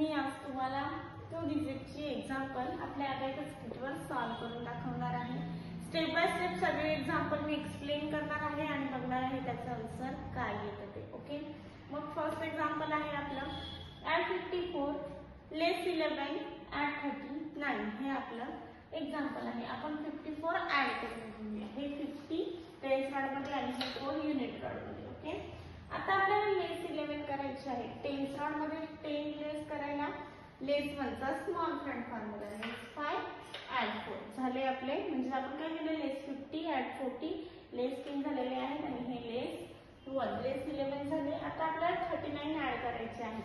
मी आज तुम्हाला 2 डिजिटची एक्झाम्पल आपल्या अबॅकस किटवर सॉल्व्ह करून दाखवणार आहे। स्टेप बाय स्टेप सगळे एक्झाम्पल मी एक्सप्लेन करणार आहे आणि बघणार आहे त्याचं आन्सर काय येतं ते। ओके, मग फर्स्ट एक्झाम्पल आहे आपलं add 54 less 11 add 39 हे आपलं एक्झाम्पल आहे। आपण 54 ऍड करून घेऊया। हे 50 टेन्स रॉड मध्ये आणि हे 4 युनिट रॉड मध्ये। ओके, आता आपल्याला लेस 11 करायचे आहे। टेन्स रॉड मध्ये 10 लेस करायला लेस 1 चा स्मॉल फ्रंट फॉर्म्युला लेस 5 ऍड 4 झाले आपले। म्हणजे आपण काय केले, लेस 50 ऍड 40 लेस 10 झालेले आहेत आणि हे लेस 1 लेस 11 झाले। आता आपल्याला 39 ऍड करायचे आहे।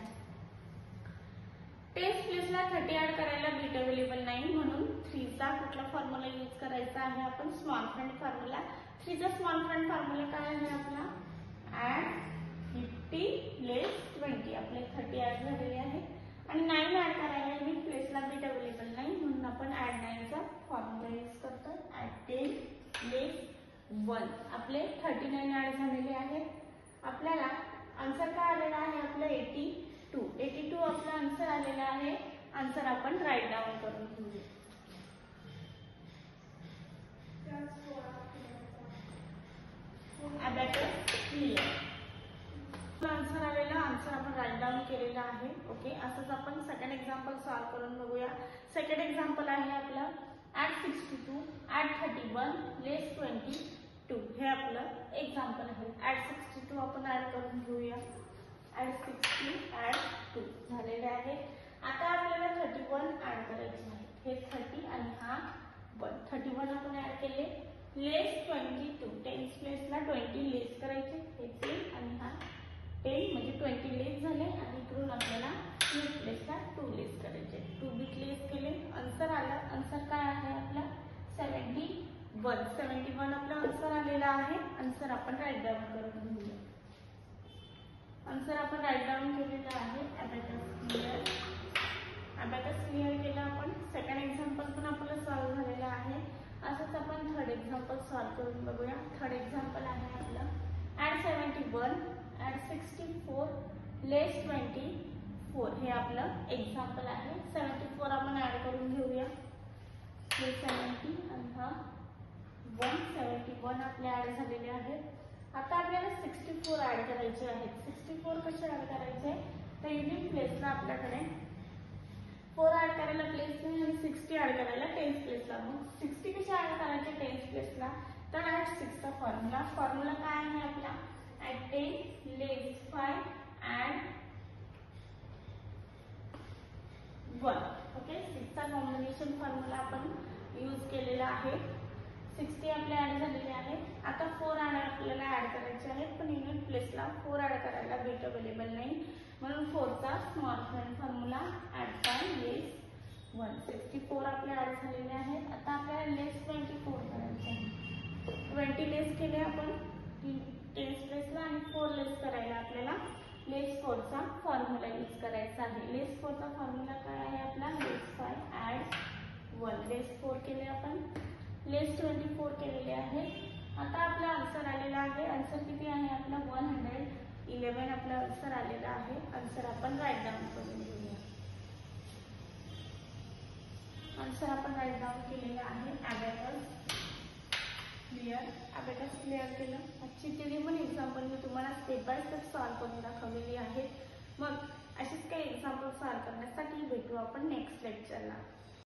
टेन्स प्लेसला 30 ऍड करायला बीट अवेलेबल नाही, म्हणून 3 चा कुठला फॉर्म्युला यूज करायचा आहे आपण, स्मॉल फ्रंट फॉर्म्युला। 3 चा स्मॉल फ्रंट फॉर्म्युला काय आहे आपला, ऍड 50 लेस 20 आपले 30 ऍड झालेले आहे आणि 9 ऍड करायला बीट प्लेसला बीट अवेलेबल नाही, म्हणून आपण ऍड 9 चा फॉर्म्युला यूज करतो। ऍड 10 लेस 1 आपले 39 ऍड झालेले आहेत। आपल्याला आन्सर काय आलेला आहे आपलं 82 आपला आन्सर आलेला आहे। आन्सर आपण राईट डाउन करून घेऊया। अबॅकस क्लियर आन्सर आलेला, आन्सर आपण राईट डाउन केलेला आहे। ओके, असंच आपण सेकंड एक्झाम्पल सॉल्व्ह करून बघूया। सेकंड एक्झाम्पल आहे आपलं ऍड 62 ऍड 31 लेस 22 हे आपलं एक्झाम्पल आहे। ऍड 62 आपण ऍड करून घेऊया। ऍड 60 ऍड 2 झालेले आहे। आता आपल्याला 31 ऍड करायचे आहे। हे 30 आणि हा 1 31 आपण ऍड केले लेस 22 टेन्स प्लेसला 20 लेस करायचे, हे 10 आणि हा 10 म्हणजे 20 लेस झाले आणि इकडून आपल्याला युनिट प्लेसला 2 लेस करायचे, 2 बिट लेस केले। आन्सर आला, आन्सर काय आहे आपला 71 आपला आन्सर आलेला आहे। आन्सर आपण राईट डाउन करून घेऊया। आन्सर आपण राईट डाउन केलेला आहे। अबॅकस क्लियर केलं आपण। सेकंड एक्झाम्पल पण आपलं सॉल्व्ह झालेलं आहे। असंच आपण थर्ड एक्झाम्पल सॉल्व्ह करून बघूया। थर्ड एक्झाम्पल आहे आपलं ऍड 71 ऍड 64 लेस 24 हे आपलं एक्झाम्पल आहे। 74 आपण ऍड करून घेऊया। हे 70 आणि हा 171 आपले ऍड झालेले आहेत। आता आपल्याला 64 ऍड करायचे आहेत। 64 कसे ऍड करायचे, तर युनिट प्लेसला आपल्याकडे 4 ऍड करायला प्लेस नाही आणि 60 ऍड करायला टेन्स प्लेसला। मग 60 कसे ऍड करायचे टेन्स प्लेसला, तर ऍड 6 चा फॉर्म्युला काय आहे आपला, ऍड 10 लेस 5 ऍड 1। ओके, 6 चा कॉम्बिनेशन फॉर्म्युला आपण यूज केलेला आहे। 60 आपले ऍड झालेले आहेत। आता 4 आपल्याला ऍड करायचे आहेत, पण युनिट प्लेसला 4 ऍड करायला बीट अवेलेबल नाही, म्हणून 4 चा स्मॉल फ्रंट फॉर्म्युला ऍड 5 लेस 1 64 आपले ऍड झालेले आहेत। आता आपल्याला लेस 24 करायचे आहे। 20 लेस केले आपण टेन्स प्लेसला आणि 4 लेस करायला आपल्याला लेस 4 चा फॉर्म्युला यूज करायचा आहे। लेस 4 चा फॉर्म्युला काय आहे आपला, लेस 5 ऍड 1 लेस 4 केले आपण, लेस 24 केलेले आहे। आता आपला आन्सर आलेला आहे। आन्सर किती आहे आपला 111 आपला आन्सर आलेला आहे। आन्सर आपण राईट डाउन करून घेऊया। आन्सर आपण राईट डाउन केलेला आहे। अबॅकस क्लियर केलं। आजची तिन्ही पण एक्झाम्पल मी तुम्हाला स्टेप बाय स्टेप सॉल्व्ह करून दाखवलेली आहेत। मग अशीच काही एक्झाम्पल सॉल्व्ह करण्यासाठी भेटू आपण नेक्स्ट लेक्चरला।